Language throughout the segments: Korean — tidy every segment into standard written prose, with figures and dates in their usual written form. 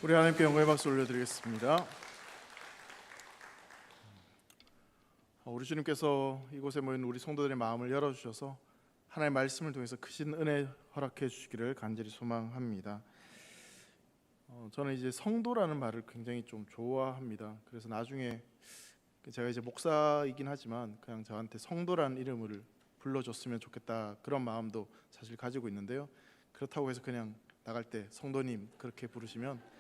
우리 하나님께 영광의 박수 올려드리겠습니다. 우리 주님께서 이곳에 모인 우리 성도들의 마음을 열어주셔서 하나님의 말씀을 통해서 크신 은혜 허락해 주시기를 간절히 소망합니다. 저는 이제 성도라는 말을 굉장히 좀 좋아합니다. 그래서 나중에 제가 이제 목사이긴 하지만 그냥 저한테 성도라는 이름을 불러줬으면 좋겠다, 그런 마음도 사실 가지고 있는데요. 그렇다고 해서 그냥 나갈 때 성도님 그렇게 부르시면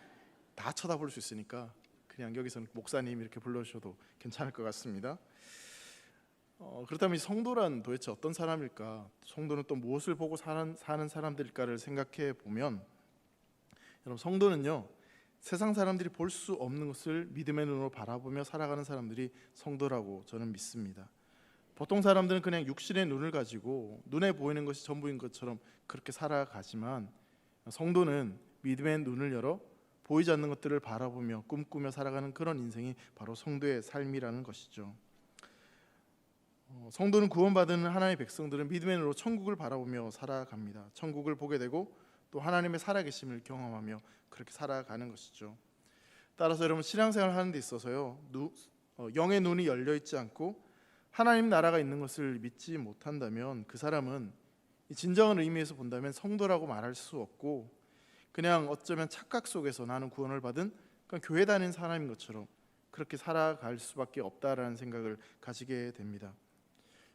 다 쳐다볼 수 있으니까 그냥 여기서는 목사님 이렇게 불러주셔도 괜찮을 것 같습니다. 그렇다면 이 성도란 도대체 어떤 사람일까? 성도는 또 무엇을 보고 사는 사람들일까를 생각해 보면, 여러분, 성도는요, 세상 사람들이 볼 수 없는 것을 믿음의 눈으로 바라보며 살아가는 사람들이 성도라고 저는 믿습니다. 보통 사람들은 그냥 육신의 눈을 가지고 눈에 보이는 것이 전부인 것처럼 그렇게 살아가지만, 성도는 믿음의 눈을 열어 보이지 않는 것들을 바라보며 꿈꾸며 살아가는 그런 인생이 바로 성도의 삶이라는 것이죠. 성도는 구원받은 하나님의 백성들은 믿음의 눈으로 천국을 바라보며 살아갑니다. 천국을 보게 되고 또 하나님의 살아계심을 경험하며 그렇게 살아가는 것이죠. 따라서 여러분, 신앙생활 하는 데 있어서요, 영의 눈이 열려 있지 않고 하나님 나라가 있는 것을 믿지 못한다면 그 사람은 진정한 의미에서 본다면 성도라고 말할 수 없고, 그냥 어쩌면 착각 속에서 나는 구원을 받은 그냥 교회 다니는 사람인 것처럼 그렇게 살아갈 수밖에 없다라는 생각을 가지게 됩니다.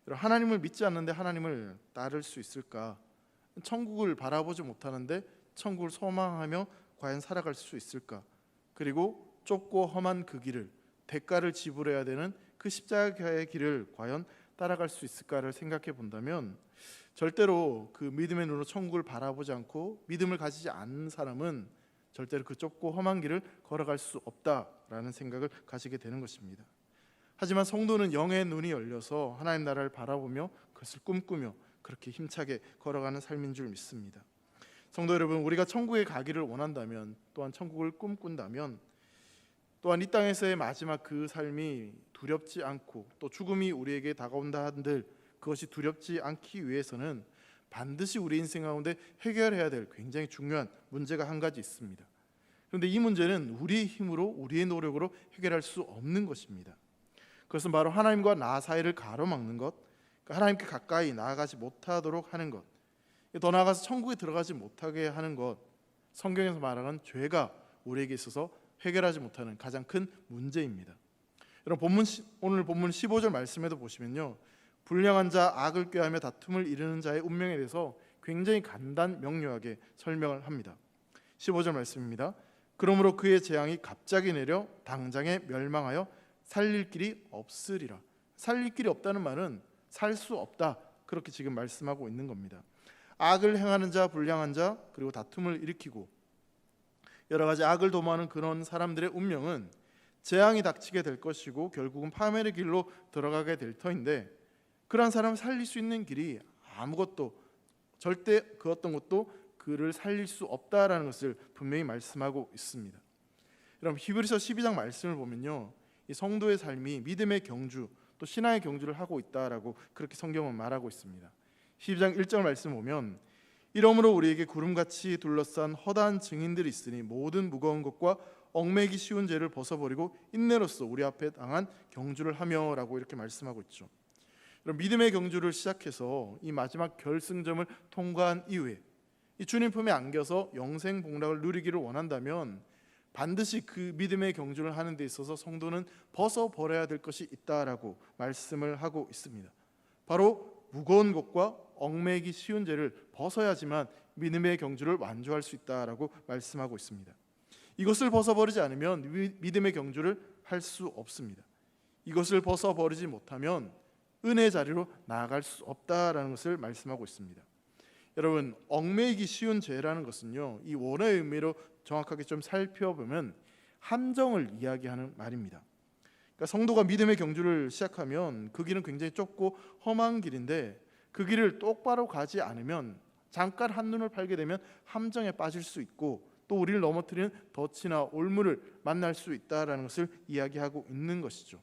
하나님을 믿지 않는데 하나님을 따를 수 있을까? 천국을 바라보지 못하는데 천국을 소망하며 과연 살아갈 수 있을까? 그리고 좁고 험한 그 길을, 대가를 지불해야 되는 그 십자가의 길을 과연 따라갈 수 있을까를 생각해 본다면, 절대로 그 믿음의 눈으로 천국을 바라보지 않고 믿음을 가지지 않는 사람은 절대로 그 좁고 험한 길을 걸어갈 수 없다라는 생각을 가지게 되는 것입니다. 하지만 성도는 영의 눈이 열려서 하나님 나라를 바라보며 그것을 꿈꾸며 그렇게 힘차게 걸어가는 삶인 줄 믿습니다. 성도 여러분, 우리가 천국에 가기를 원한다면, 또한 천국을 꿈꾼다면, 또한 이 땅에서의 마지막 그 삶이 두렵지 않고 또 죽음이 우리에게 다가온다 한들 그것이 두렵지 않기 위해서는 반드시 우리 인생 가운데 해결해야 될 굉장히 중요한 문제가 한 가지 있습니다. 그런데 이 문제는 우리의 힘으로, 우리의 노력으로 해결할 수 없는 것입니다. 그것은 바로 하나님과 나 사이를 가로막는 것, 하나님께 가까이 나아가지 못하도록 하는 것, 더 나아가서 천국에 들어가지 못하게 하는 것, 성경에서 말하는 죄가 우리에게 있어서 해결하지 못하는 가장 큰 문제입니다. 여러분, 오늘 본문 15절 말씀에도 보시면요, 불량한 자, 악을 꾀하며 다툼을 이루는 자의 운명에 대해서 굉장히 간단 명료하게 설명을 합니다. 15절 말씀입니다. 그러므로 그의 재앙이 갑자기 내려 당장에 멸망하여 살릴 길이 없으리라. 살릴 길이 없다는 말은 살 수 없다, 그렇게 지금 말씀하고 있는 겁니다. 악을 행하는 자, 불량한 자, 그리고 다툼을 일으키고 여러 가지 악을 도모하는 그런 사람들의 운명은 재앙이 닥치게 될 것이고 결국은 파멸의 길로 들어가게 될 터인데, 그러한 사람을 살릴 수 있는 길이 아무것도, 절대 그 어떤 것도 그를 살릴 수 없다라는 것을 분명히 말씀하고 있습니다. 여러분, 히브리서 12장 말씀을 보면요, 이 성도의 삶이 믿음의 경주 또 신앙의 경주를 하고 있다라고 그렇게 성경은 말하고 있습니다. 12장 1절 말씀 보면, 이러므로 우리에게 구름같이 둘러싼 허다한 증인들이 있으니 모든 무거운 것과 얽매기 쉬운 죄를 벗어버리고 인내로써 우리 앞에 당한 경주를 하며라고 이렇게 말씀하고 있죠. 믿음의 경주를 시작해서 이 마지막 결승점을 통과한 이후에 이 주님 품에 안겨서 영생 복락을 누리기를 원한다면 반드시 그 믿음의 경주를 하는 데 있어서 성도는 벗어버려야 될 것이 있다라고 말씀을 하고 있습니다. 바로 무거운 것과 얽매기 쉬운 죄를 벗어야지만 믿음의 경주를 완주할 수 있다라고 말씀하고 있습니다. 이것을 벗어버리지 않으면 믿음의 경주를 할 수 없습니다. 이것을 벗어버리지 못하면 은혜의 자리로 나아갈 수 없다라는 것을 말씀하고 있습니다. 여러분, 얽매이기 쉬운 죄라는 것은요, 이 원어의 의미로 정확하게 좀 살펴보면 함정을 이야기하는 말입니다. 그러니까 성도가 믿음의 경주를 시작하면 그 길은 굉장히 좁고 험한 길인데, 그 길을 똑바로 가지 않으면 잠깐 한눈을 팔게 되면 함정에 빠질 수 있고 또 우리를 넘어뜨리는 덫이나 올무를 만날 수 있다라는 것을 이야기하고 있는 것이죠.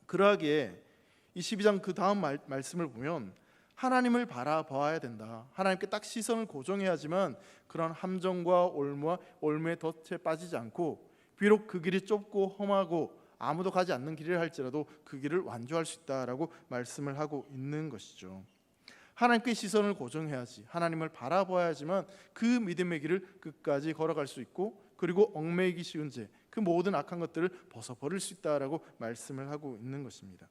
그러하기에 이 12장 그 다음 말씀을 보면 하나님을 바라봐야 된다. 하나님께 딱 시선을 고정해야지만 그런 함정과 올무에 덫에 빠지지 않고, 비록 그 길이 좁고 험하고 아무도 가지 않는 길이라 할지라도 그 길을 완주할 수 있다라고 말씀을 하고 있는 것이죠. 하나님께 시선을 고정해야지, 하나님을 바라봐야지만 그 믿음의 길을 끝까지 걸어갈 수 있고, 그리고 얽매이기 쉬운 죄, 그 모든 악한 것들을 벗어버릴 수 있다라고 말씀을 하고 있는 것입니다.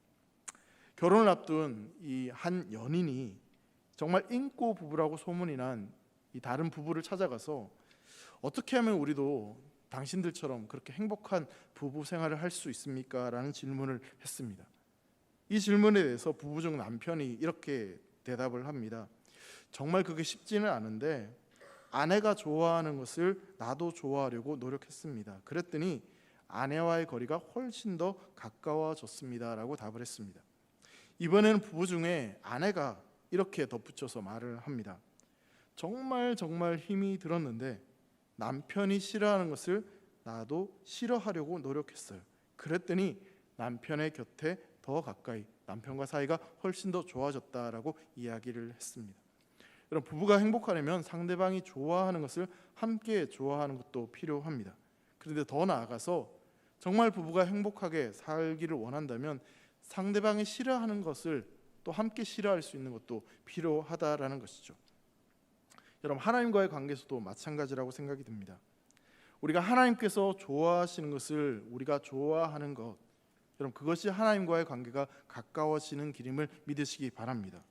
결혼을 앞둔 이 한 연인이 정말 인고 부부라고 소문이 난 이 다른 부부를 찾아가서 어떻게 하면 우리도 당신들처럼 그렇게 행복한 부부 생활을 할 수 있습니까? 라는 질문을 했습니다. 이 질문에 대해서 부부 중 남편이 이렇게 대답을 합니다. 정말 그게 쉽지는 않은데 아내가 좋아하는 것을 나도 좋아하려고 노력했습니다. 그랬더니 아내와의 거리가 훨씬 더 가까워졌습니다 라고 답을 했습니다. 이번에는 부부 중에 아내가 이렇게 덧붙여서 말을 합니다. 정말 힘이 들었는데 남편이 싫어하는 것을 나도 싫어하려고 노력했어요. 그랬더니 남편의 곁에 더 가까이, 남편과 사이가 훨씬 더 좋아졌다라고 이야기를 했습니다. 여러분, 부부가 행복하려면 상대방이 좋아하는 것을 함께 좋아하는 것도 필요합니다. 그런데 더 나아가서 정말 부부가 행복하게 살기를 원한다면 상대방이 싫어하는 것을 또 함께 싫어할 수 있는 것도 필요하다라는 것이죠. 여러분, 하나님과의 관계에서도 마찬가지라고 생각이 듭니다. 우리가 하나님께서 좋아하시는 것을 우리가 좋아하는 것, 여러분, 그것이 하나님과의 관계가 가까워지는 길임을 믿으시기 바랍니다.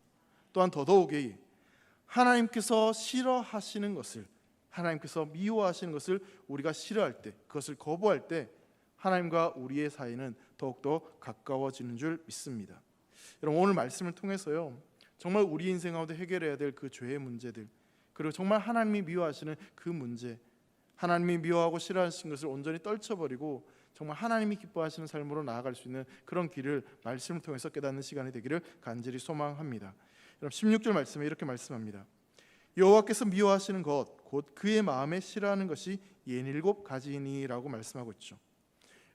또한 더더욱이 하나님께서 싫어하시는 것을, 하나님께서 미워하시는 것을 우리가 싫어할 때, 그것을 거부할 때 하나님과 우리의 사이는 더욱더 가까워지는 줄 믿습니다. 여러분, 오늘 말씀을 통해서요, 정말 우리 인생 가운데 해결해야 될 그 죄의 문제들, 그리고 정말 하나님이 미워하시는 그 문제, 하나님이 미워하고 싫어하시는 것을 온전히 떨쳐버리고 정말 하나님이 기뻐하시는 삶으로 나아갈 수 있는 그런 길을 말씀을 통해서 깨닫는 시간이 되기를 간절히 소망합니다. 여러분, 16절 말씀에 이렇게 말씀합니다. 여호와께서 미워하시는 것 곧 그의 마음에 싫어하는 것이 67가지이니라고 말씀하고 있죠.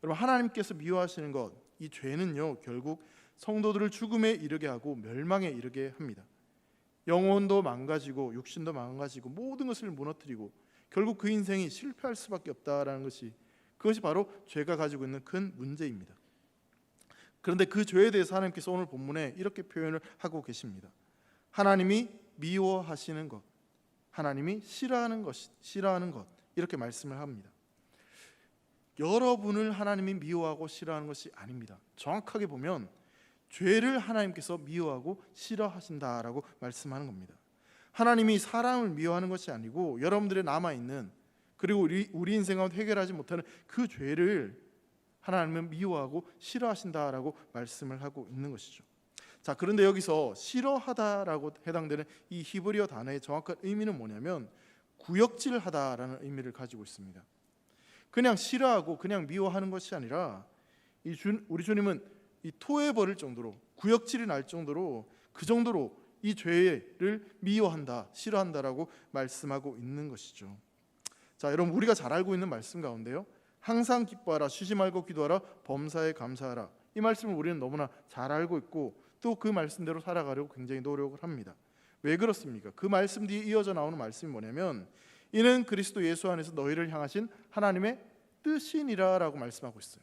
여러분, 하나님께서 미워하시는 것, 이 죄는요 결국 성도들을 죽음에 이르게 하고 멸망에 이르게 합니다. 영혼도 망가지고 육신도 망가지고 모든 것을 무너뜨리고 결국 그 인생이 실패할 수밖에 없다라는 것이, 그것이 바로 죄가 가지고 있는 큰 문제입니다. 그런데 그 죄에 대해서 하나님께서 오늘 본문에 이렇게 표현을 하고 계십니다. 하나님이 미워하시는 것, 하나님이 싫어하는 것 이렇게 말씀을 합니다. 여러분을 하나님이 미워하고 싫어하는 것이 아닙니다. 정확하게 보면 죄를 하나님께서 미워하고 싫어하신다라고 말씀하는 겁니다. 하나님이 사람을 미워하는 것이 아니고 여러분들의 남아있는, 그리고 우리 인생 가운데 해결하지 못하는 그 죄를 하나님은 미워하고 싫어하신다라고 말씀을 하고 있는 것이죠. 자, 그런데 여기서 싫어하다라고 해당되는 이 히브리어 단어의 정확한 의미는 뭐냐면 구역질하다라는 의미를 가지고 있습니다. 그냥 싫어하고 그냥 미워하는 것이 아니라 우리 주님은 이 토해버릴 정도로, 구역질이 날 정도로, 그 정도로 이 죄를 미워한다, 싫어한다라고 말씀하고 있는 것이죠. 자, 여러분, 우리가 잘 알고 있는 말씀 가운데요, 항상 기뻐하라, 쉬지 말고 기도하라, 범사에 감사하라, 이 말씀을 우리는 너무나 잘 알고 있고 또 그 말씀대로 살아가려고 굉장히 노력을 합니다. 왜 그렇습니까? 그 말씀 뒤에 이어져 나오는 말씀이 뭐냐면 이는 그리스도 예수 안에서 너희를 향하신 하나님의 뜻이니라라고 말씀하고 있어요.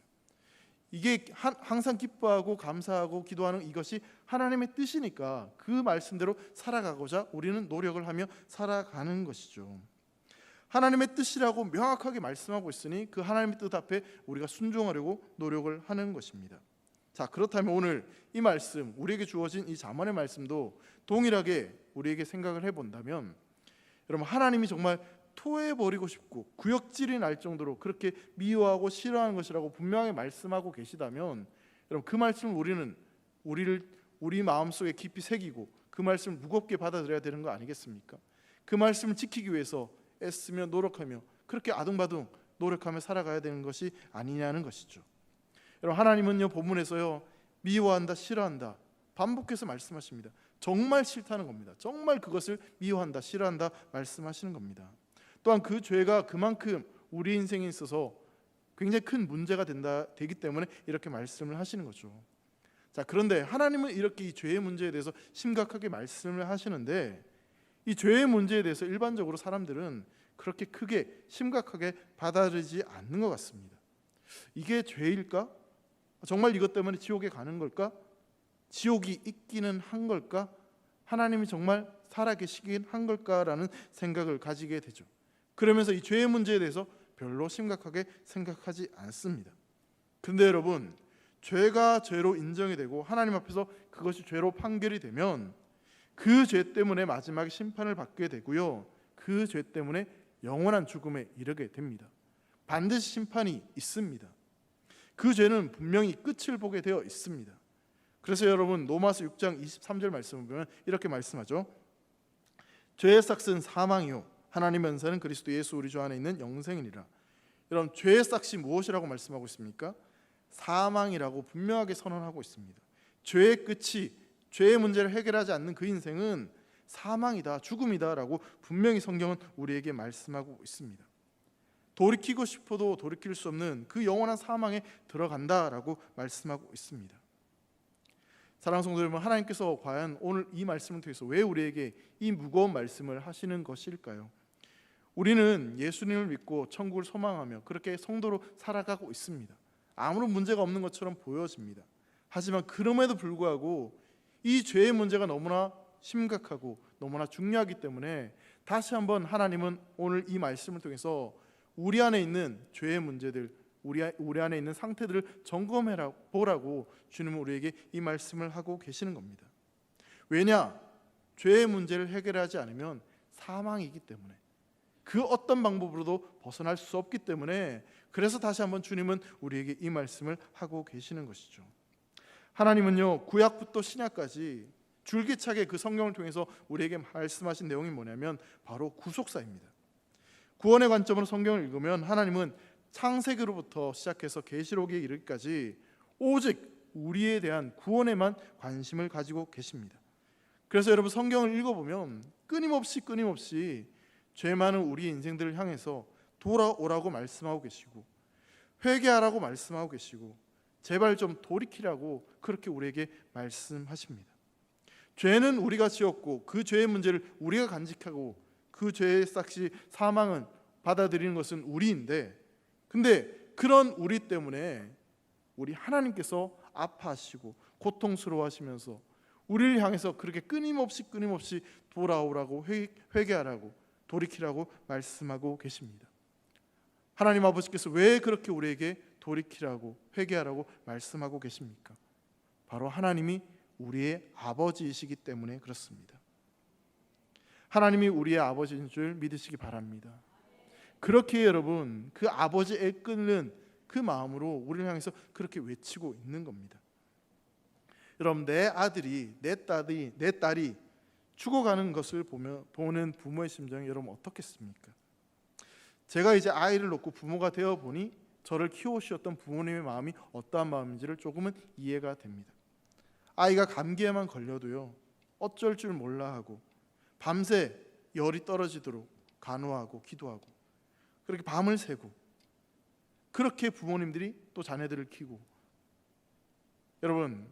이게 항상 기뻐하고 감사하고 기도하는 이것이 하나님의 뜻이니까 그 말씀대로 살아가고자 우리는 노력을 하며 살아가는 것이죠. 하나님의 뜻이라고 명확하게 말씀하고 있으니 그 하나님의 뜻 앞에 우리가 순종하려고 노력을 하는 것입니다. 자, 그렇다면 오늘 이 말씀, 우리에게 주어진 이 잠언의 말씀도 동일하게 우리에게 생각을 해본다면, 여러분, 하나님이 정말 토해버리고 싶고 구역질이 날 정도로 그렇게 미워하고 싫어하는 것이라고 분명히 말씀하고 계시다면, 여러분, 그 말씀을 우리는 우리 마음속에 깊이 새기고 그 말씀을 무겁게 받아들여야 되는 거 아니겠습니까? 그 말씀을 지키기 위해서 애쓰며 노력하며 그렇게 아둥바둥 노력하며 살아가야 되는 것이 아니냐는 것이죠. 여러분, 하나님은요 본문에서요 미워한다, 싫어한다 반복해서 말씀하십니다. 정말 싫다는 겁니다. 정말 그것을 미워한다, 싫어한다 말씀하시는 겁니다. 또한 그 죄가 그만큼 우리 인생에 있어서 굉장히 큰 문제가 되기 때문에 이렇게 말씀을 하시는 거죠. 자, 그런데 하나님은 이렇게 이 죄의 문제에 대해서 심각하게 말씀을 하시는데 이 죄의 문제에 대해서 일반적으로 사람들은 그렇게 크게 심각하게 받아들이지 않는 것 같습니다. 이게 죄일까? 정말 이것 때문에 지옥에 가는 걸까? 지옥이 있기는 한 걸까? 하나님이 정말 살아계시긴 한 걸까라는 생각을 가지게 되죠. 그러면서 이 죄의 문제에 대해서 별로 심각하게 생각하지 않습니다. 근데 여러분, 죄가 죄로 인정이 되고 하나님 앞에서 그것이 죄로 판결이 되면 그 죄 때문에 마지막에 심판을 받게 되고요, 그 죄 때문에 영원한 죽음에 이르게 됩니다. 반드시 심판이 있습니다. 그 죄는 분명히 끝을 보게 되어 있습니다. 그래서 여러분, 로마서 6장 23절 말씀을 보면 이렇게 말씀하죠. 죄의 삭은 사망이요 하나님의 은사는 그리스도 예수 우리 주 안에 있는 영생이니라. 여러분, 죄의 삭이 무엇이라고 말씀하고 있습니까? 사망이라고 분명하게 선언하고 있습니다. 죄의 끝이, 죄의 문제를 해결하지 않는 그 인생은 사망이다, 죽음이다라고 분명히 성경은 우리에게 말씀하고 있습니다. 돌이키고 싶어도 돌이킬 수 없는 그 영원한 사망에 들어간다라고 말씀하고 있습니다. 사랑하는 성도 여러분, 하나님께서 과연 오늘 이 말씀을 통해서 왜 우리에게 이 무거운 말씀을 하시는 것일까요? 우리는 예수님을 믿고 천국을 소망하며 그렇게 성도로 살아가고 있습니다. 아무런 문제가 없는 것처럼 보여집니다. 하지만 그럼에도 불구하고 이 죄의 문제가 너무나 심각하고 너무나 중요하기 때문에 다시 한번 하나님은 오늘 이 말씀을 통해서 우리 안에 있는 죄의 문제들, 우리 안에 있는 상태들을 점검해 보라고 주님은 우리에게 이 말씀을 하고 계시는 겁니다. 왜냐? 죄의 문제를 해결하지 않으면 사망이기 때문에, 그 어떤 방법으로도 벗어날 수 없기 때문에, 그래서 다시 한번 주님은 우리에게 이 말씀을 하고 계시는 것이죠. 하나님은요, 구약부터 신약까지 줄기차게 그 성경을 통해서 우리에게 말씀하신 내용이 뭐냐면 바로 구속사입니다. 구원의 관점으로 성경을 읽으면 하나님은 창세기로부터 시작해서 계시록에 이르기까지 오직 우리에 대한 구원에만 관심을 가지고 계십니다. 그래서 여러분, 성경을 읽어보면 끊임없이 죄 많은 우리의 인생들을 향해서 돌아오라고 말씀하고 계시고, 회개하라고 말씀하고 계시고, 제발 좀 돌이키라고 그렇게 우리에게 말씀하십니다. 죄는 우리가 지었고 그 죄의 문제를 우리가 간직하고 그 죄의 삭시 사망은 받아들이는 것은 우리인데, 근데 그런 우리 때문에 우리 하나님께서 아파하시고 고통스러워하시면서 우리를 향해서 그렇게 끊임없이 돌아오라고, 회개하라고, 돌이키라고 말씀하고 계십니다. 하나님 아버지께서 왜 그렇게 우리에게 돌이키라고, 회개하라고 말씀하고 계십니까? 바로 하나님이 우리의 아버지이시기 때문에 그렇습니다. 하나님이 우리의 아버지인 줄 믿으시기 바랍니다. 그렇게 여러분, 그 아버지의 애끓는 그 마음으로 우리를 향해서 그렇게 외치고 있는 겁니다. 여러분, 내 아들이, 내 딸이 죽어가는 것을 보는 부모의 심정이 여러분 어떻겠습니까? 제가 이제 아이를 놓고 부모가 되어 보니 저를 키워주셨던 부모님의 마음이 어떠한 마음인지를 조금은 이해가 됩니다. 아이가 감기에만 걸려도요, 어쩔 줄 몰라 하고 밤새 열이 떨어지도록 간호하고 기도하고 그렇게 밤을 새고, 그렇게 부모님들이 또 자녀들을 키우고, 여러분,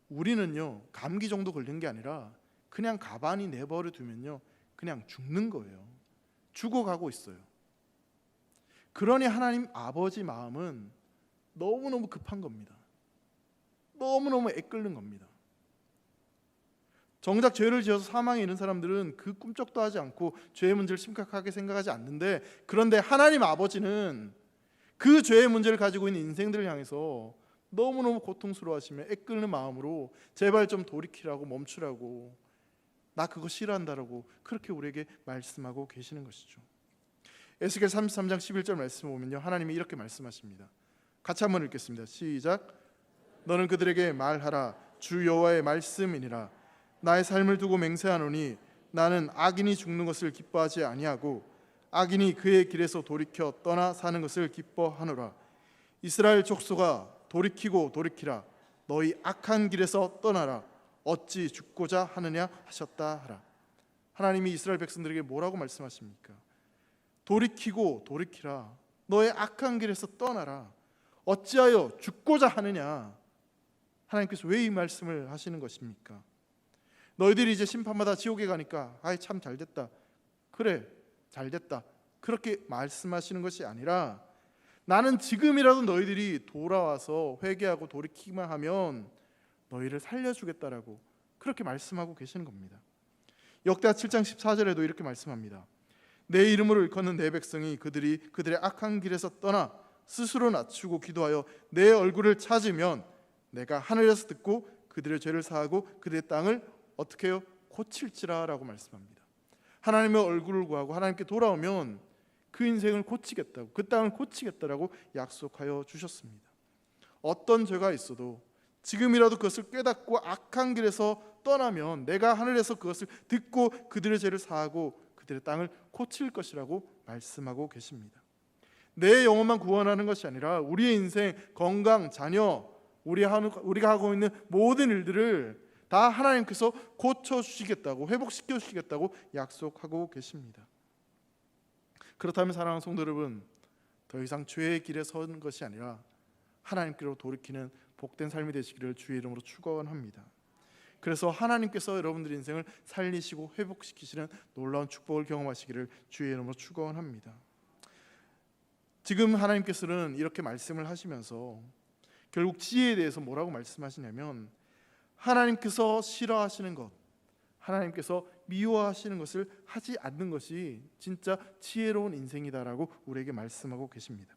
우리는요 감기 정도 걸린 게 아니라 그냥 가만히 내버려 두면요 그냥 죽는 거예요. 죽어가고 있어요. 그러니 하나님 아버지 마음은 너무너무 급한 겁니다. 너무너무 애끓는 겁니다. 정작 죄를 지어서 사망에 이른 사람들은 그 꿈쩍도 하지 않고 죄의 문제를 심각하게 생각하지 않는데, 그런데 하나님 아버지는 그 죄의 문제를 가지고 있는 인생들을 향해서 너무너무 고통스러워하시며 애끓는 마음으로 제발 좀 돌이키라고, 멈추라고, 나 그거 싫어한다라고 그렇게 우리에게 말씀하고 계시는 것이죠. 에스겔 33장 11절 말씀 보면요, 하나님이 이렇게 말씀하십니다. 같이 한번 읽겠습니다. 시작. 너는 그들에게 말하라. 주 여호와의 말씀이니라. 나의 삶을 두고 맹세하노니 나는 악인이 죽는 것을 기뻐하지 아니하고 악인이 그의 길에서 돌이켜 떠나 사는 것을 기뻐하노라. 이스라엘 족속아, 돌이키고 돌이키라. 너희 악한 길에서 떠나라. 어찌 죽고자 하느냐 하셨다 하라. 하나님이 이스라엘 백성들에게 뭐라고 말씀하십니까? 돌이키고 돌이키라. 너의 악한 길에서 떠나라. 어찌하여 죽고자 하느냐. 하나님께서 왜 이 말씀을 하시는 것입니까? 너희들이 이제 심판받아 지옥에 가니까 아이 참 잘됐다, 그래 잘됐다, 그렇게 말씀하시는 것이 아니라 나는 지금이라도 너희들이 돌아와서 회개하고 돌이키기만 하면 너희를 살려주겠다라고 그렇게 말씀하고 계시는 겁니다. 역대하 7장 14절에도 이렇게 말씀합니다. 내 이름으로 일컫는 내 백성이 그들이 그들의 악한 길에서 떠나 스스로 낮추고 기도하여 내 얼굴을 찾으면 내가 하늘에서 듣고 그들의 죄를 사하고 그들의 땅을 어떻게 해요? 고칠지라 라고 말씀합니다. 하나님의 얼굴을 구하고 하나님께 돌아오면 그 인생을 고치겠다고, 그 땅을 고치겠다라고 약속하여 주셨습니다. 어떤 죄가 있어도 지금이라도 그것을 깨닫고 악한 길에서 떠나면 내가 하늘에서 그것을 듣고 그들의 죄를 사하고 그들의 땅을 고칠 것이라고 말씀하고 계십니다. 내 영혼만 구원하는 것이 아니라 우리의 인생, 건강, 자녀, 우리가 하고 있는 모든 일들을 다 하나님께서 고쳐주시겠다고, 회복시켜 주시겠다고 약속하고 계십니다. 그렇다면 사랑하는 성도 여러분, 더 이상 죄의 길에 선 것이 아니라 하나님께로 돌이키는 복된 삶이 되시기를 주의 이름으로 축원합니다. 그래서 하나님께서 여러분들의 인생을 살리시고 회복시키시는 놀라운 축복을 경험하시기를 주의 이름으로 축원합니다. 지금 하나님께서는 이렇게 말씀을 하시면서 결국 지혜에 대해서 뭐라고 말씀하시냐면, 하나님께서 싫어하시는 것, 하나님께서 미워하시는 것을 하지 않는 것이 진짜 지혜로운 인생이다라고 우리에게 말씀하고 계십니다.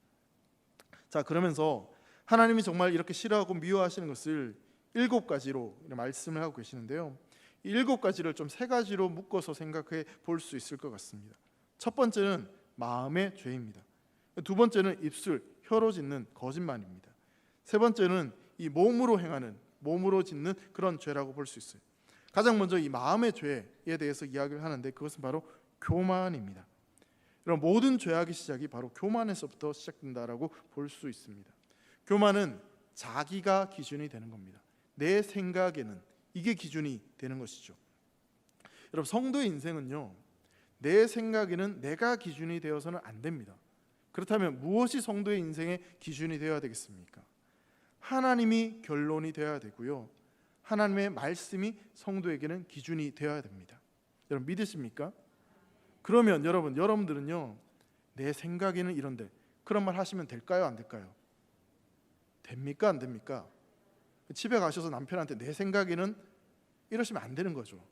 자, 그러면서 하나님이 정말 이렇게 싫어하고 미워하시는 것을 7가지로 말씀을 하고 계시는데요, 이 7가지를 좀 3가지로 묶어서 생각해 볼 수 있을 것 같습니다. 첫 번째는 마음의 죄입니다. 두 번째는 입술, 혀로 짓는 거짓말입니다. 세 번째는 이 몸으로 짓는 그런 죄라고 볼 수 있어요. 가장 먼저 이 마음의 죄에 대해서 이야기를 하는데, 그것은 바로 교만입니다. 이런 모든 죄악의 시작이 바로 교만에서부터 시작된다라고 볼 수 있습니다. 교만은 자기가 기준이 되는 겁니다. 내 생각에는 이게 기준이 되는 것이죠. 여러분, 성도의 인생은요, 내 생각에는 내가 기준이 되어서는 안 됩니다. 그렇다면 무엇이 성도의 인생의 기준이 되어야 되겠습니까? 하나님이 결론이 되어야 되고요, 하나님의 말씀이 성도에게는 기준이 되어야 됩니다. 여러분 믿으십니까? 그러면 여러분들은요, 내 생각에는 이런데, 그런 말 하시면 될까요, 안 될까요? 됩니까, 안 됩니까? 집에 가셔서 남편한테 내 생각에는 이러시면 안 되는 거죠.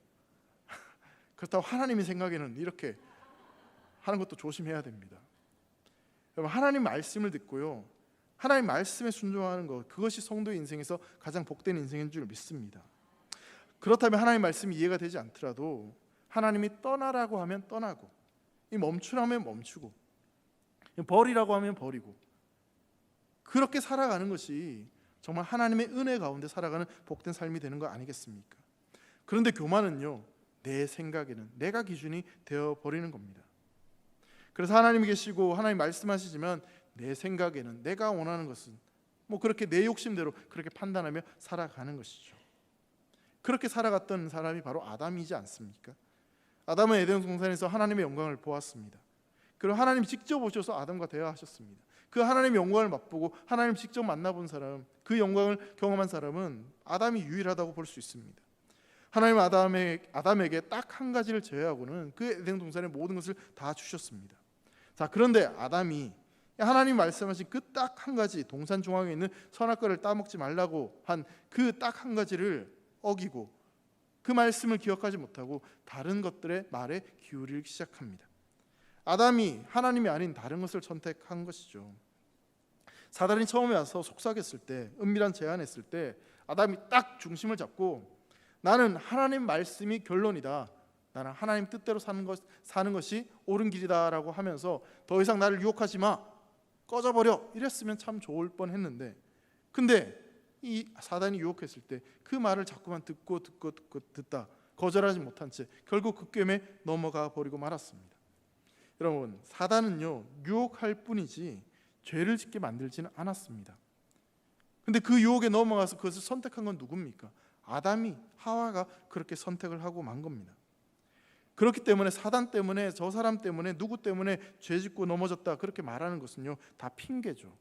그렇다고 하나님의 생각에는 이렇게 하는 것도 조심해야 됩니다. 여러분, 하나님 말씀을 듣고요, 하나님 말씀에 순종하는 것, 그것이 성도의 인생에서 가장 복된 인생인 줄 믿습니다. 그렇다면 하나님 말씀이 이해가 되지 않더라도 하나님이 떠나라고 하면 떠나고, 이 멈추라면 멈추고, 버리라고 하면 버리고, 그렇게 살아가는 것이 정말 하나님의 은혜 가운데 살아가는 복된 삶이 되는 거 아니겠습니까? 그런데 교만은요, 내 생각에는 내가 기준이 되어버리는 겁니다. 그래서 하나님이 계시고 하나님 말씀하시지만 내 생각에는 내가 원하는 것은 그렇게 내 욕심대로 그렇게 판단하며 살아가는 것이죠. 그렇게 살아갔던 사람이 바로 아담이지 않습니까? 아담은 에덴 동산에서 하나님의 영광을 보았습니다. 그리고 하나님이 직접 오셔서 아담과 대화하셨습니다. 그 하나님의 영광을 맛보고 하나님 직접 만나본 사람, 그 영광을 경험한 사람은 아담이 유일하다고 볼 수 있습니다. 하나님 아담에게 딱 한 가지를 제외하고는 그 에덴 동산의 모든 것을 다 주셨습니다. 자, 그런데 아담이 하나님 말씀하신 그 딱 한 가지, 동산 중앙에 있는 선악과를 따먹지 말라고 한 그 딱 한 가지를 어기고 그 말씀을 기억하지 못하고 다른 것들의 말에 기울이기 시작합니다. 아담이 하나님이 아닌 다른 것을 선택한 것이죠. 사단이 처음에 와서 속삭였을 때, 은밀한 제안했을 때 아담이 딱 중심을 잡고 나는 하나님 말씀이 결론이다, 나는 하나님 뜻대로 사는 것이 옳은 길이다라고 하면서 더 이상 나를 유혹하지 마, 꺼져버려, 이랬으면 참 좋을 뻔했는데, 근데 이 사단이 유혹했을 때 그 말을 자꾸만 듣다 거절하지 못한 채 결국 그 꿰매 넘어가 버리고 말았습니다. 여러분, 사단은요, 유혹할 뿐이지 죄를 짓게 만들지는 않았습니다. 근데 그 유혹에 넘어가서 그것을 선택한 건 누굽니까? 아담이, 하와가 그렇게 선택을 하고 만 겁니다. 그렇기 때문에 사단 때문에, 저 사람 때문에, 누구 때문에 죄 짓고 넘어졌다 그렇게 말하는 것은요, 다 핑계죠.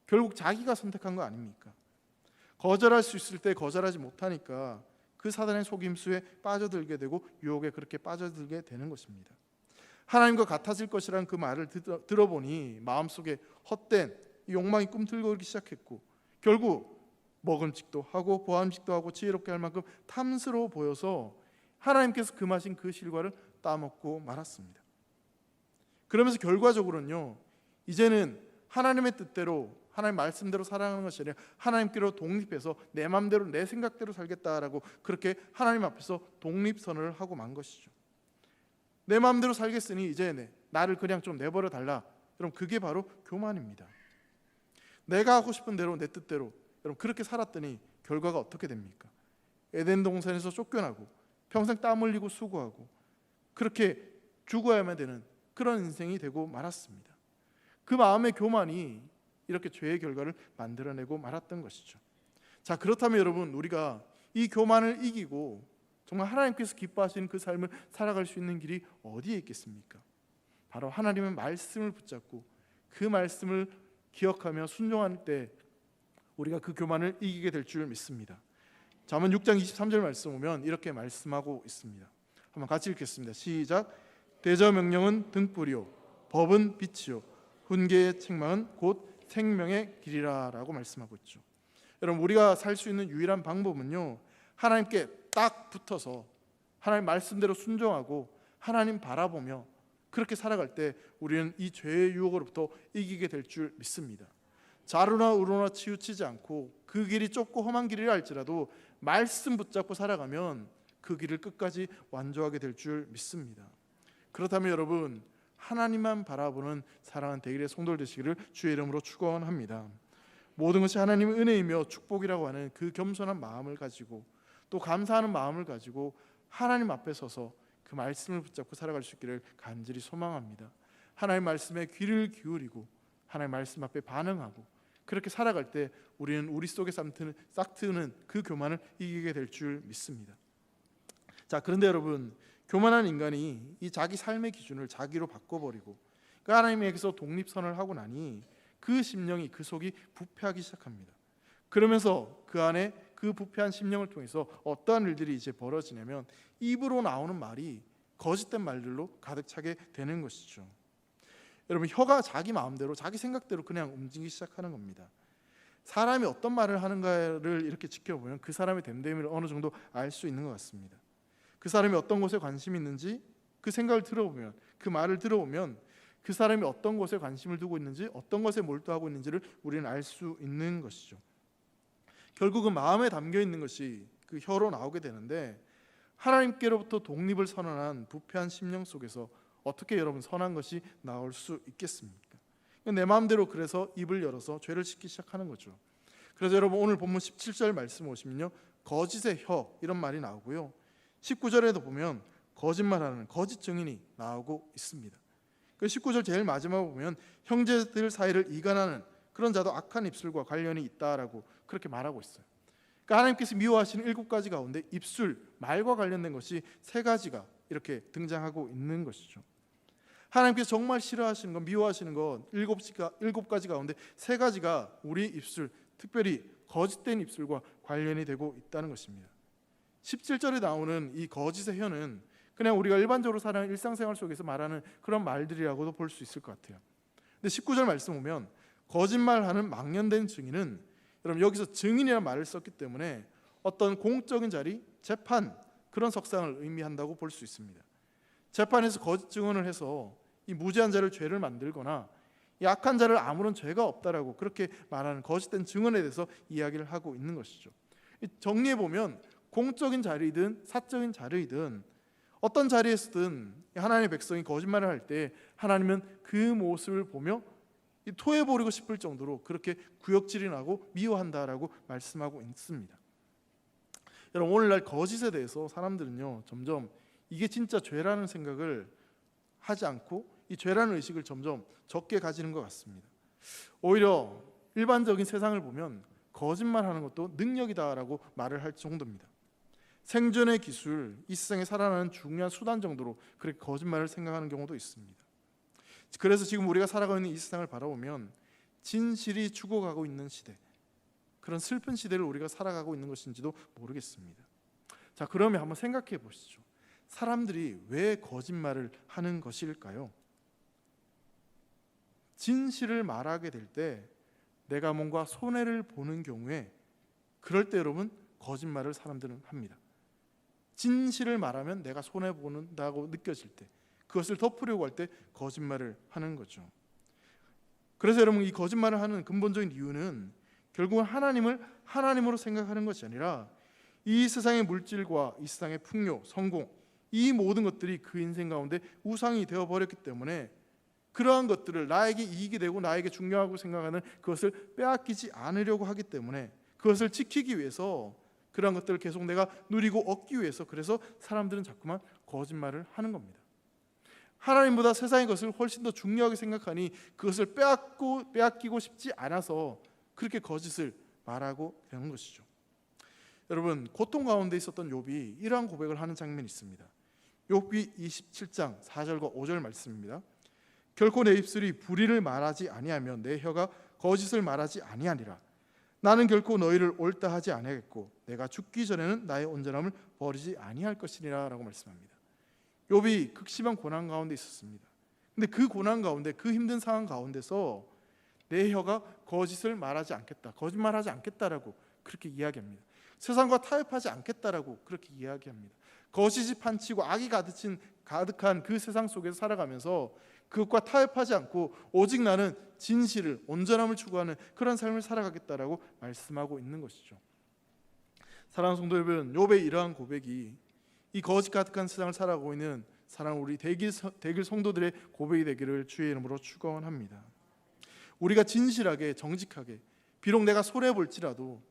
결국 자기가 선택한 거 아닙니까? 거절할 수 있을 때 거절하지 못하니까 그 사단의 속임수에 빠져들게 되고 유혹에 그렇게 빠져들게 되는 것입니다. 하나님과 같아질 것이라는 그 말을 들어보니 마음속에 헛된 욕망이 꿈틀거리기 시작했고, 결국 먹음직도 하고 보암직도 하고 지혜롭게 할 만큼 탐스러워 보여서 하나님께서 금하신 그 실과를 따먹고 말았습니다. 그러면서 결과적으로는요, 이제는 하나님의 뜻대로, 하나님 말씀대로 살아가는 것이 아니라 하나님께로 독립해서 내 마음대로 내 생각대로 살겠다라고 그렇게 하나님 앞에서 독립선언을 하고 만 것이죠. 내 마음대로 살겠으니 이제 나를 그냥 좀 내버려 달라. 여러분, 그게 바로 교만입니다. 내가 하고 싶은 대로 내 뜻대로, 여러분, 그렇게 살았더니 결과가 어떻게 됩니까? 에덴 동산에서 쫓겨나고 평생 땀 흘리고 수고하고 그렇게 죽어야만 되는 그런 인생이 되고 말았습니다. 그 마음의 교만이 이렇게 죄의 결과를 만들어내고 말았던 것이죠. 자, 그렇다면 여러분, 우리가 이 교만을 이기고 정말 하나님께서 기뻐하시는 그 삶을 살아갈 수 있는 길이 어디에 있겠습니까? 바로 하나님의 말씀을 붙잡고 그 말씀을 기억하며 순종할 때 우리가 그 교만을 이기게 될 줄 믿습니다. 잠언 6장 23절 말씀 보면 이렇게 말씀하고 있습니다. 한번 같이 읽겠습니다. 시작. 대저 명령은 등불이요 법은 빛이요 훈계의 책망은 곧 생명의 길이라 라고 말씀하고 있죠. 여러분, 우리가 살 수 있는 유일한 방법은요, 하나님께 딱 붙어서 하나님 말씀대로 순종하고 하나님 바라보며 그렇게 살아갈 때 우리는 이 죄의 유혹으로부터 이기게 될 줄 믿습니다. 좌로나 우로나 치우치지 않고 그 길이 좁고 험한 길이라 할지라도 말씀 붙잡고 살아가면 그 길을 끝까지 완주하게 될 줄 믿습니다. 그렇다면 여러분, 하나님만 바라보는 사랑하는 대일의 성도들 되시기를 주의 이름으로 축원합니다. 모든 것이 하나님의 은혜이며 축복이라고 하는 그 겸손한 마음을 가지고 또 감사하는 마음을 가지고 하나님 앞에 서서 그 말씀을 붙잡고 살아갈 수 있기를 간절히 소망합니다. 하나님 말씀에 귀를 기울이고 하나님 말씀 앞에 반응하고 그렇게 살아갈 때 우리는 우리 속에 싹트는 그 교만을 이기게 될 줄 믿습니다. 자, 그런데 여러분, 교만한 인간이 이 자기 삶의 기준을 자기로 바꿔버리고 그 하나님에게서 독립선을 하고 나니 그 심령이, 그 속이 부패하기 시작합니다. 그러면서 그 안에 그 부패한 심령을 통해서 어떠한 일들이 이제 벌어지냐면 입으로 나오는 말이 거짓된 말들로 가득 차게 되는 것이죠. 여러분, 혀가 자기 마음대로 자기 생각대로 그냥 움직이기 시작하는 겁니다. 사람이 어떤 말을 하는가를 이렇게 지켜보면 그 사람의 됨됨이를 어느 정도 알 수 있는 것 같습니다. 그 사람이 어떤 것에 관심이 있는지 그 생각을 들어보면, 그 말을 들어보면 그 사람이 어떤 것에 관심을 두고 있는지 어떤 것에 몰두하고 있는지를 우리는 알 수 있는 것이죠. 결국은 마음에 담겨 있는 것이 그 혀로 나오게 되는데, 하나님께로부터 독립을 선언한 부패한 심령 속에서 어떻게 여러분 선한 것이 나올 수 있겠습니까? 내 마음대로 그래서 입을 열어서 죄를 짓기 시작하는 거죠. 그래서 여러분, 오늘 본문 17절 말씀 보시면요, 거짓의 혀 이런 말이 나오고요, 19절에도 보면 거짓말하는 거짓 증인이 나오고 있습니다. 그 19절 제일 마지막에 보면 형제들 사이를 이간하는 그런 자도 악한 입술과 관련이 있다라고 그렇게 말하고 있어요. 그러니까 하나님께서 미워하시는 7가지 가운데 입술, 말과 관련된 것이 3가지가 이렇게 등장하고 있는 것이죠. 하나님께서 정말 싫어하시는 것, 미워하시는 것 7가지 가운데 3가지가 우리 입술, 특별히 거짓된 입술과 관련이 되고 있다는 것입니다. 17절에 나오는 이 거짓의 혀는 그냥 우리가 일반적으로 살아가는 일상생활 속에서 말하는 그런 말들이라고도 볼 수 있을 것 같아요. 근데 19절 말씀 보면 거짓말하는 망령된 증인은, 여러분, 여기서 증인이라는 말을 썼기 때문에 어떤 공적인 자리, 재판, 그런 석상을 의미한다고 볼 수 있습니다. 재판에서 거짓 증언을 해서 이 무죄한 자를 죄를 만들거나 이 악한 자를 아무런 죄가 없다라고 그렇게 말하는 거짓된 증언에 대해서 이야기를 하고 있는 것이죠. 정리해 보면 공적인 자리이든 사적인 자리이든 어떤 자리에서든 하나님의 백성이 거짓말을 할 때 하나님은 그 모습을 보며 토해버리고 싶을 정도로 그렇게 구역질이 나고 미워한다라고 말씀하고 있습니다. 여러분, 오늘날 거짓에 대해서 사람들은요, 점점 이게 진짜 죄라는 생각을 하지 않고 이 죄라는 의식을 점점 적게 가지는 것 같습니다. 오히려 일반적인 세상을 보면 거짓말하는 것도 능력이다라고 말을 할 정도입니다. 생존의 기술, 이 세상에 살아나는 중요한 수단 정도로 그렇게 거짓말을 생각하는 경우도 있습니다. 그래서 지금 우리가 살아가고 있는 이 세상을 바라보면 진실이 죽어가고 있는 시대, 그런 슬픈 시대를 우리가 살아가고 있는 것인지도 모르겠습니다. 자, 그러면 한번 생각해 보시죠. 사람들이 왜 거짓말을 하는 것일까요? 진실을 말하게 될 때 내가 뭔가 손해를 보는 경우에, 그럴 때 여러분 거짓말을 사람들은 합니다. 진실을 말하면 내가 손해 본다고 느껴질 때, 그것을 덮으려고 할 때 거짓말을 하는 거죠. 그래서 여러분, 이 거짓말을 하는 근본적인 이유는 결국은 하나님을 하나님으로 생각하는 것이 아니라 이 세상의 물질과 이 세상의 풍요, 성공, 이 모든 것들이 그 인생 가운데 우상이 되어버렸기 때문에 그러한 것들을 나에게 이익이 되고 나에게 중요하고 생각하는 그것을 빼앗기지 않으려고 하기 때문에, 그것을 지키기 위해서, 그러한 것들을 계속 내가 누리고 얻기 위해서, 그래서 사람들은 자꾸만 거짓말을 하는 겁니다. 하나님보다 세상의 것을 훨씬 더 중요하게 생각하니 그것을 빼앗기고 싶지 않아서 그렇게 거짓을 말하고 되는 것이죠. 여러분, 고통 가운데 있었던 욥이 이러한 고백을 하는 장면이 있습니다. 욥기 27장 4절과 5절 말씀입니다. 결코 내 입술이 불의를 말하지 아니하며 내 혀가 거짓을 말하지 아니하니라. 나는 결코 너희를 옳다 하지 아니하겠고 내가 죽기 전에는 나의 온전함을 버리지 아니할 것이니라 라고 말씀합니다. 욥이 극심한 고난 가운데 있었습니다. 근데 그 고난 가운데, 그 힘든 상황 가운데서 내 혀가 거짓을 말하지 않겠다, 거짓말하지 않겠다라고 그렇게 이야기합니다. 세상과 타협하지 않겠다라고 그렇게 이야기합니다. 거짓이 판치고 악이 가득한 그 세상 속에서 살아가면서 그것과 타협하지 않고 오직 나는 진실을, 온전함을 추구하는 그런 삶을 살아가겠다라고 말씀하고 있는 것이죠. 사랑하는 성도 여러분, 욥의 이러한 고백이 이 거짓 가득한 세상을 살아가고 있는 사랑하는 우리 대길 성도들의 고백이 되기를 주의 이름으로 축원합니다. 우리가 진실하게, 정직하게, 비록 내가 손해볼지라도,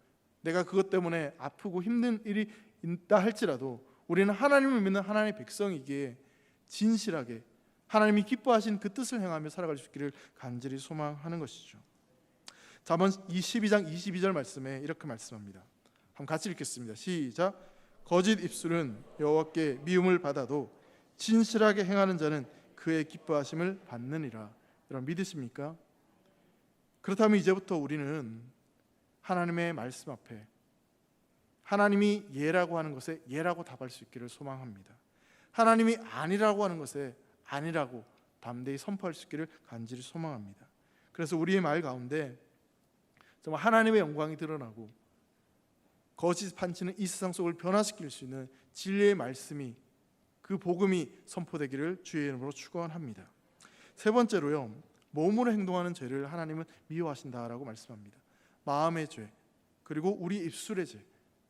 내가 그것 때문에 아프고 힘든 일이 있다 할지라도 우리는 하나님을 믿는 하나님의 백성이기에 진실하게 하나님이 기뻐하신 그 뜻을 행하며 살아갈 수 있기를 간절히 소망하는 것이죠. 잠언 22장 22절 말씀에 이렇게 말씀합니다. 한번 같이 읽겠습니다. 시작. 거짓 입술은 여호와께 미움을 받아도 진실하게 행하는 자는 그의 기뻐하심을 받느니라. 여러분 믿으십니까? 그렇다면 이제부터 우리는 하나님의 말씀 앞에 하나님이 예라고 하는 것에 예라고 답할 수 있기를 소망합니다. 하나님이 아니라고 하는 것에 아니라고 담대히 선포할 수 있기를 간절히 소망합니다. 그래서 우리의 말 가운데 정말 하나님의 영광이 드러나고 거짓 판치는 이 세상 속을 변화시킬 수 있는 진리의 말씀이, 그 복음이 선포되기를 주의 이름으로 축원합니다. 세 번째로요, 몸으로 행동하는 죄를 하나님은 미워하신다라고 말씀합니다. 마음의 죄, 그리고 우리 입술의 죄,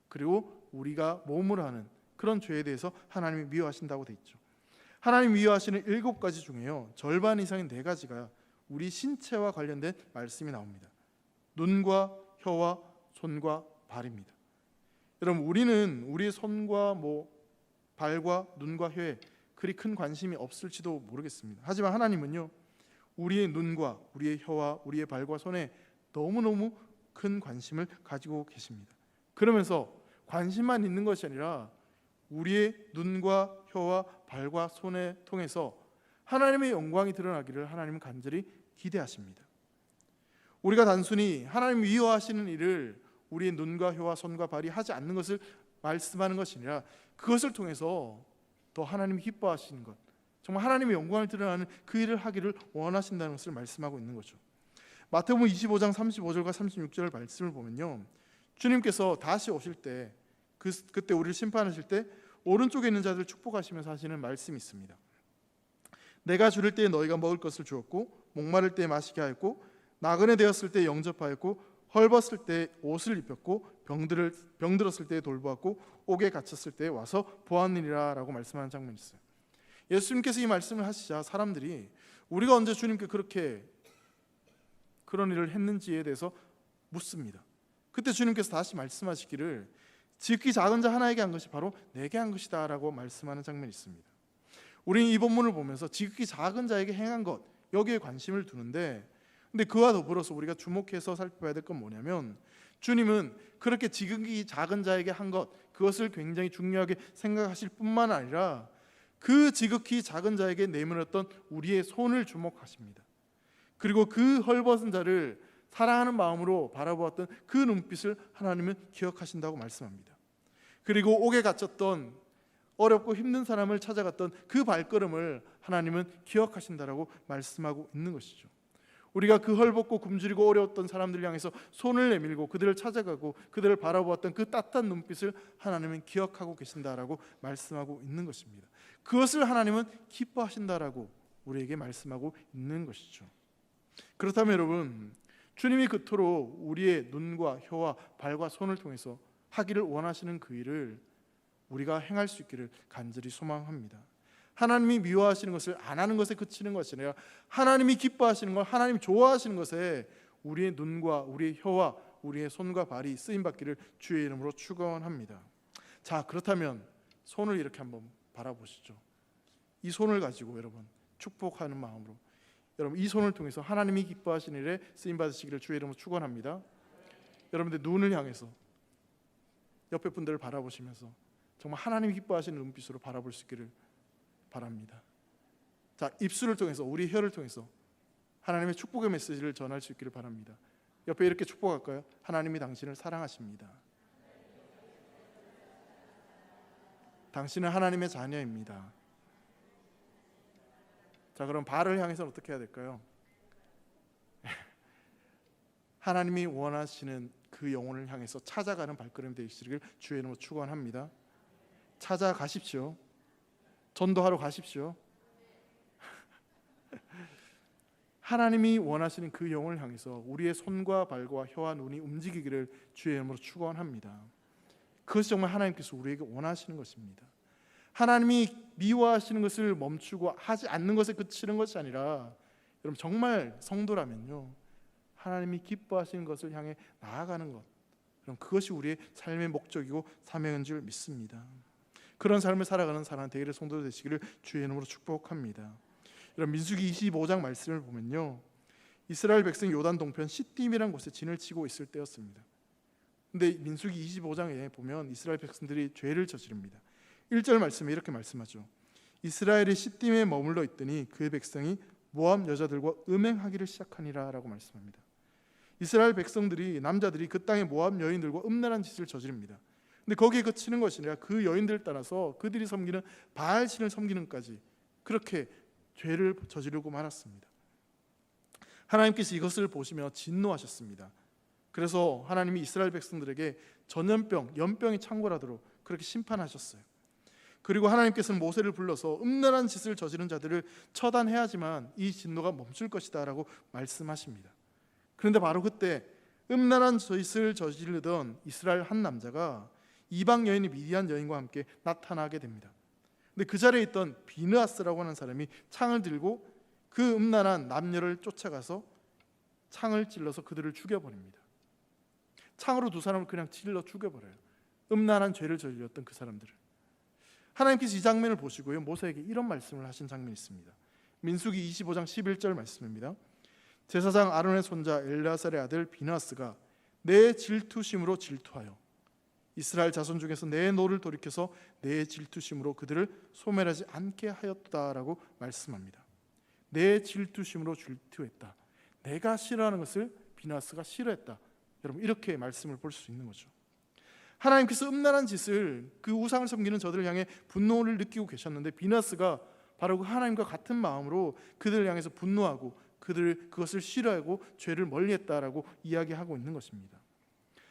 그리고 우리가 몸으로 하는 그런 죄에 대해서 하나님이 미워하신다고 돼 있죠. 하나님 미워하시는 7가지 중에요, 절반 이상인 4가지가 우리 신체와 관련된 말씀이 나옵니다. 눈과 혀와 손과 발입니다. 여러분, 우리는 우리의 손과 발과 눈과 혀에 그리 큰 관심이 없을지도 모르겠습니다. 하지만 하나님은요, 우리의 눈과 우리의 혀와 우리의 발과 손에 너무너무 큰 관심을 가지고 계십니다. 그러면서 관심만 있는 것이 아니라 우리의 눈과 혀와 발과 손을 통해서 하나님의 영광이 드러나기를 하나님은 간절히 기대하십니다. 우리가 단순히 하나님 미워하시는 일을 우리의 눈과 혀와 손과 발이 하지 않는 것을 말씀하는 것이 아니라 그것을 통해서 더 하나님이 기뻐하시는 것, 정말 하나님의 영광을 드러나는 그 일을 하기를 원하신다는 것을 말씀하고 있는 거죠. 마태복음 25장 35절과 36절 말씀을 보면요, 주님께서 다시 오실 때 그때 우리를 심판하실 때 오른쪽에 있는 자들 축복하시면서 하시는 말씀이 있습니다. 내가 주를 때에 너희가 먹을 것을 주었고 목마를 때에 마시게 하였고 나그네 되었을 때에 영접하였고 헐벗을 때 옷을 입혔고 병들었을 때에 돌보았고 옥에 갇혔을 때에 와서 보았느니라 라고 말씀하는 장면이 있어요. 예수님께서 이 말씀을 하시자 사람들이 우리가 언제 주님께 그렇게 그런 일을 했는지에 대해서 묻습니다. 그때 주님께서 다시 말씀하시기를 지극히 작은 자 하나에게 한 것이 바로 내게 한 것이다 라고 말씀하는 장면이 있습니다. 우리는 이 본문을 보면서 지극히 작은 자에게 행한 것, 여기에 관심을 두는데, 근데 그와 더불어서 우리가 주목해서 살펴봐야 될 건 뭐냐면, 주님은 그렇게 지극히 작은 자에게 한 것, 그것을 굉장히 중요하게 생각하실 뿐만 아니라 그 지극히 작은 자에게 내밀었던 우리의 손을 주목하십니다. 그리고 그 헐벗은 자를 사랑하는 마음으로 바라보았던 그 눈빛을 하나님은 기억하신다고 말씀합니다. 그리고 옥에 갇혔던 어렵고 힘든 사람을 찾아갔던 그 발걸음을 하나님은 기억하신다라고 말씀하고 있는 것이죠. 우리가 그 헐벗고 굶주리고 어려웠던 사람들 향해서 손을 내밀고 그들을 찾아가고 그들을 바라보았던 그 따뜻한 눈빛을 하나님은 기억하고 계신다라고 말씀하고 있는 것입니다. 그것을 하나님은 기뻐하신다라고 우리에게 말씀하고 있는 것이죠. 그렇다면 여러분, 주님이 그토록 우리의 눈과 혀와 발과 손을 통해서 하기를 원하시는 그 일을 우리가 행할 수 있기를 간절히 소망합니다. 하나님이 미워하시는 것을 안 하는 것에 그치는 것이 아니라 하나님이 기뻐하시는 것, 하나님이 좋아하시는 것에 우리의 눈과 우리의 혀와 우리의 손과 발이 쓰임받기를 주의 이름으로 축원합니다. 자, 그렇다면 손을 이렇게 한번 바라보시죠. 이 손을 가지고 여러분 축복하는 마음으로 여러분 이 손을 통해서 하나님이 기뻐하시는 일에 쓰임받으시기를 주의 이름으로 축원합니다. 여러분들 눈을 향해서 옆에 분들을 바라보시면서 정말 하나님이 기뻐하시는 눈빛으로 바라볼 수 있기를 바랍니다. 자, 입술을 통해서 우리 혀를 통해서 하나님의 축복의 메시지를 전할 수 있기를 바랍니다. 옆에 이렇게 축복할까요? 하나님이 당신을 사랑하십니다. 당신은 하나님의 자녀입니다. 자, 그럼 발을 향해서 어떻게 해야 될까요? 하나님이 원하시는 그 영혼을 향해서 찾아가는 발걸음이 되시기를 주의 이름으로 축원합니다. 찾아가십시오. 전도하러 가십시오. 하나님이 원하시는 그 영혼을 향해서 우리의 손과 발과 혀와 눈이 움직이기를 주의 이름으로 축원합니다. 그것이 정말 하나님께서 우리에게 원하시는 것입니다. 하나님이 미워하시는 것을 멈추고 하지 않는 것에 그치는 것이 아니라 여러분 정말 성도라면요, 하나님이 기뻐하시는 것을 향해 나아가는 것, 그럼 그것이 우리의 삶의 목적이고 사명인 줄 믿습니다. 그런 삶을 살아가는 사람 대개의 성도 되시기를 주의 이름으로 축복합니다. 여러분 민수기 25장 말씀을 보면요, 이스라엘 백성 요단 동편 시딤이라는 곳에 진을 치고 있을 때였습니다. 근데 민수기 25장에 보면 이스라엘 백성들이 죄를 저지릅니다. 1절 말씀에 이렇게 말씀하죠. 이스라엘이 시딤에 머물러 있더니 그 백성이 모압 여자들과 음행하기를 시작하니라 라고 말씀합니다. 이스라엘 백성들이 남자들이 그 땅의 모압 여인들과 음란한 짓을 저지릅니다. 근데 거기에 그치는 것이 아니라 그 여인들을 따라서 그들이 섬기는 바알신을 섬기는까지 그렇게 죄를 저지르고 말았습니다. 하나님께서 이것을 보시며 진노하셨습니다. 그래서 하나님이 이스라엘 백성들에게 전염병, 연병이 창궐하도록 그렇게 심판하셨어요. 그리고 하나님께서는 모세를 불러서 음란한 짓을 저지른 자들을 처단해야지만 이 진노가 멈출 것이다 라고 말씀하십니다. 그런데 바로 그때 음란한 짓을 저지르던 이스라엘 한 남자가 이방 여인이 미디안 여인과 함께 나타나게 됩니다. 근데 그 자리에 있던 비느하스라고 하는 사람이 창을 들고 그 음란한 남녀를 쫓아가서 창을 찔러서 그들을 죽여버립니다. 창으로 두 사람을 그냥 찔러 죽여버려요. 음란한 죄를 저질렀던 그 사람들을. 하나님께서 이 장면을 보시고요, 모세에게 이런 말씀을 하신 장면이 있습니다. 민수기 25장 11절 말씀입니다. 제사장 아론의 손자 엘르아살의 아들 비느하스가 내 질투심으로 질투하여 이스라엘 자손 중에서 내 노를 돌이켜서 내 질투심으로 그들을 소멸하지 않게 하였다라고 말씀합니다. 내 질투심으로 질투했다. 내가 싫어하는 것을 비느하스가 싫어했다. 여러분 이렇게 말씀을 볼 수 있는 거죠. 하나님께서 음란한 짓을 그 우상을 섬기는 저들을 향해 분노를 느끼고 계셨는데 비느하스가 바로 그 하나님과 같은 마음으로 그들을 향해서 분노하고 그것을 싫어하고 죄를 멀리했다라고 이야기하고 있는 것입니다.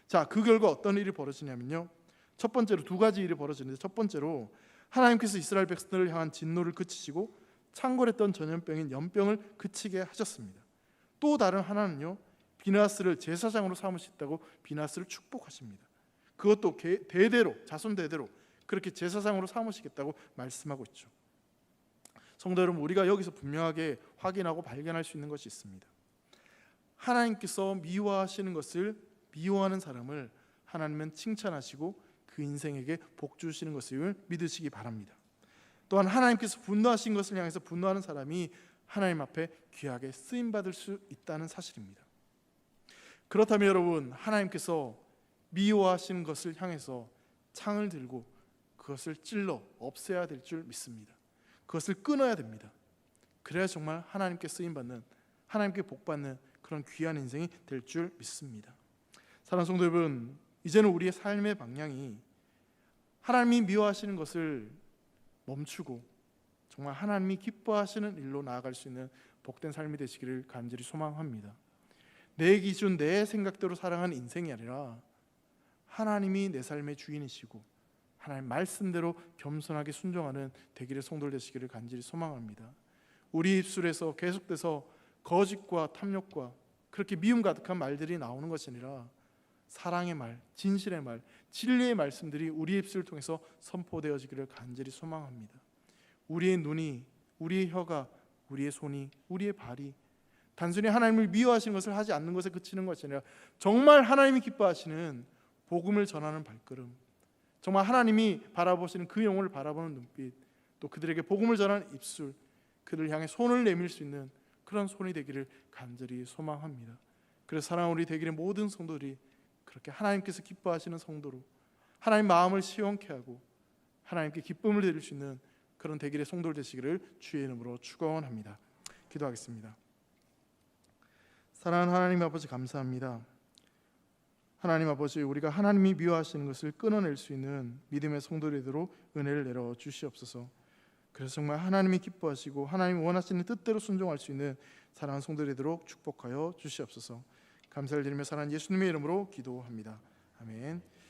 자, 그 결과 어떤 일이 벌어지냐면요, 첫 번째로 두 가지 일이 벌어지는데, 첫 번째로 하나님께서 이스라엘 백성들을 향한 진노를 그치시고 창궐했던 전염병인 연병을 그치게 하셨습니다. 또 다른 하나는요, 비느하스를 제사장으로 삼으셨다고 비느하스를 축복하십니다. 그것도 대대로, 자손 대대로 그렇게 제사장으로 삼으시겠다고 말씀하고 있죠. 성도 여러분, 우리가 여기서 분명하게 확인하고 발견할 수 있는 것이 있습니다. 하나님께서 미워하시는 것을 미워하는 사람을 하나님은 칭찬하시고 그 인생에게 복 주시는 것을 믿으시기 바랍니다. 또한 하나님께서 분노하신 것을 향해서 분노하는 사람이 하나님 앞에 귀하게 쓰임받을 수 있다는 사실입니다. 그렇다면 여러분, 하나님께서 미워하시는 것을 향해서 창을 들고 그것을 찔러 없애야 될 줄 믿습니다. 그것을 끊어야 됩니다. 그래야 정말 하나님께 쓰임받는, 하나님께 복받는 그런 귀한 인생이 될 줄 믿습니다. 사랑하는 성도 여러분, 이제는 우리의 삶의 방향이 하나님이 미워하시는 것을 멈추고 정말 하나님이 기뻐하시는 일로 나아갈 수 있는 복된 삶이 되시기를 간절히 소망합니다. 내 기준, 내 생각대로 살아가는 인생이 아니라 하나님이 내 삶의 주인이시고 하나님 말씀대로 겸손하게 순종하는 대길의 성도들 되시기를 간절히 소망합니다. 우리 입술에서 계속돼서 거짓과 탐욕과 그렇게 미움 가득한 말들이 나오는 것이 아니라 사랑의 말, 진실의 말, 진리의 말씀들이 우리 입술을 통해서 선포되어지기를 간절히 소망합니다. 우리의 눈이, 우리의 혀가, 우리의 손이, 우리의 발이 단순히 하나님을 미워하시는 것을 하지 않는 것에 그치는 것이 아니라 정말 하나님이 기뻐하시는 복음을 전하는 발걸음, 정말 하나님이 바라보시는 그 영혼을 바라보는 눈빛, 또 그들에게 복음을 전하는 입술, 그들을 향해 손을 내밀 수 있는 그런 손이 되기를 간절히 소망합니다. 그래서 사랑하는 우리 대길의 모든 성도들이 그렇게 하나님께서 기뻐하시는 성도로 하나님 마음을 시원케 하고 하나님께 기쁨을 드릴 수 있는 그런 대길의 성도들 되시기를 주의 이름으로 축원합니다. 기도하겠습니다. 사랑하는 하나님 아버지, 감사합니다. 하나님 아버지, 우리가 하나님이 미워하시는 것을 끊어낼 수 있는 믿음의 성도들이 되도록 은혜를 내려 주시옵소서. 그래서 정말 하나님이 기뻐하시고 하나님이 원하시는 뜻대로 순종할 수 있는 사랑하는 성도들이 되도록 축복하여 주시옵소서. 감사를 드리며 사랑하는 예수님의 이름으로 기도합니다. 아멘.